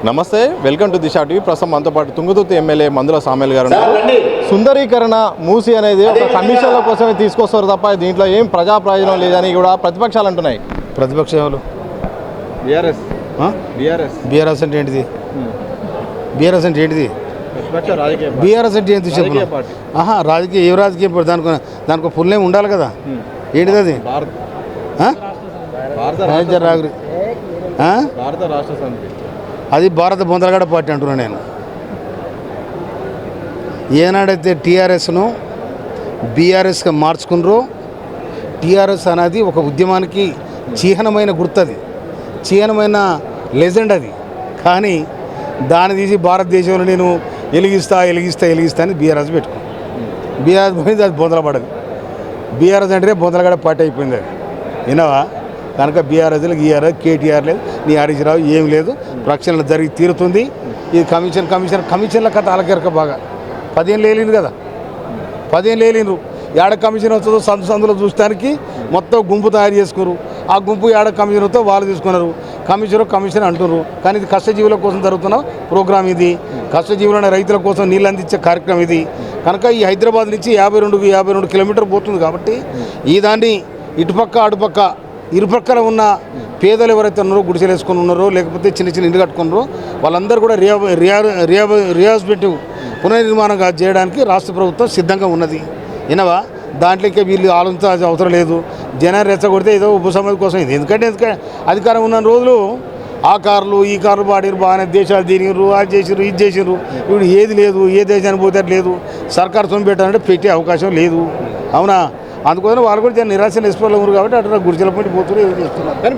నమస్తే, welcome to Disha TV. ప్రస్తుతం మనతో పాటు తుంగతుర్తి ఎమ్మెల్యే మందుల సామ్యుల్ గారు ఉన్నారు. సుందరీకరణ మూసి అనేది ఒక కమిషన్ల కోసమే తీసుకొస్తారు తప్ప దీంట్లో ఏం ప్రజా ప్రయోజనం లేదని కూడా ప్రతిపక్షాలు అంటున్నాయి. ప్రతిపక్షాలు బీఆర్ఎస్ అంటే ఏంటిది? బీఆర్ఎస్ అంటే ఏంటిది? బీఆర్ఎస్ అంటే ఏంటి చెప్పు. రాజకీయ ఏ రాజకీయ దానికి ఫుల్ నేమ్ ఉండాలి కదా. ఏంటిది అది? అది భారత బొందలగడ పార్టీ అంటున్నాను నేను. ఏనాడైతే టీఆర్ఎస్ను బీఆర్ఎస్గా మార్చుకున్నారో, టీఆర్ఎస్ అనేది ఒక ఉద్యమానికి చిహ్నమైన గుర్తది, చిహ్నమైన లెజెండ్ అది. కానీ దాన్ని తీసి భారతదేశంలో నేను వెలిగిస్తా అని బీఆర్ఎస్ పెట్టుకున్నాను. బీఆర్ఎస్ పోయింది, అది బొందల పడదు. బీఆర్ఎస్ అంటే బొందలగడ పార్టీ అయిపోయింది అది, వినవా? కనుక బీఆర్ఎస్లో కేటీఆర్ లేదు, నీ హరీష్ రావు ఏం లేదు. రక్షణలు జరిగి తీరుతుంది. ఇది కమిషన్ల కథ అలకెరక బాగా 10 ఏళ్ళు వేలింది కదా, 10 ఏళ్ళు వేలిండ్రు. ఏడ కమిషన్ వస్తుందో సందులో చూడటానికి మొత్తం గుంపు తయారు చేసుకున్నారు. ఆ గుంపు ఏడ కమిషన్ వస్తుందో వాళ్ళు తీసుకున్నారు. కమిషన్ అంటున్నారు. కానీ ఇది కష్టజీవుల కోసం జరుగుతున్న ప్రోగ్రాం. ఇది కష్టజీవులైన రైతుల కోసం నీళ్ళు అందించే కార్యక్రమం ఇది. కనుక ఈ హైదరాబాద్ నుంచి 52 కిలోమీటర్లు పోతుంది. కాబట్టి ఈ దాన్ని ఇటుపక్క అటుపక్క ఇరుపక్కల ఉన్న పేదలు ఎవరైతే ఉన్నారో, గుడిసెలు వేసుకొని ఉన్నారో, లేకపోతే చిన్న ఇల్లు కట్టుకున్నారో, వాళ్ళందరూ కూడా రిహాబిలిటేటివ్ పునర్నిర్మాణం చేయడానికి రాష్ట్ర ప్రభుత్వం సిద్ధంగా ఉన్నది. వినవా? దాంట్లోకి వీళ్ళు ఆలోచించాల్సిన అవసరం లేదు. జనాలు రెచ్చగొడితే ఏదో ఉపశమనం కోసం ఇది. ఎందుకంటే అధికారం ఉన్న రోజులు ఆ కార్లు ఈ కార్లు పాడిరు, బాగానే దేశాలు తిరిగిరు, అది చేసిరు, ఇది చేసిరు. ఇప్పుడు ఏది లేదు, ఏ దేశానికి పోతే లేదు. సర్కారు సొమ్ము పెట్టాలంటే పెట్టే అవకాశం లేదు. అవునా? అందుకోసం వాళ్ళు కూడా నిరాశ నిస్పృహలు ఉన్నారు. కాబట్టి అట్లా గుడిసెల పట్టి పోతున్నారు, ఏదో చేస్తున్నారు. కానీ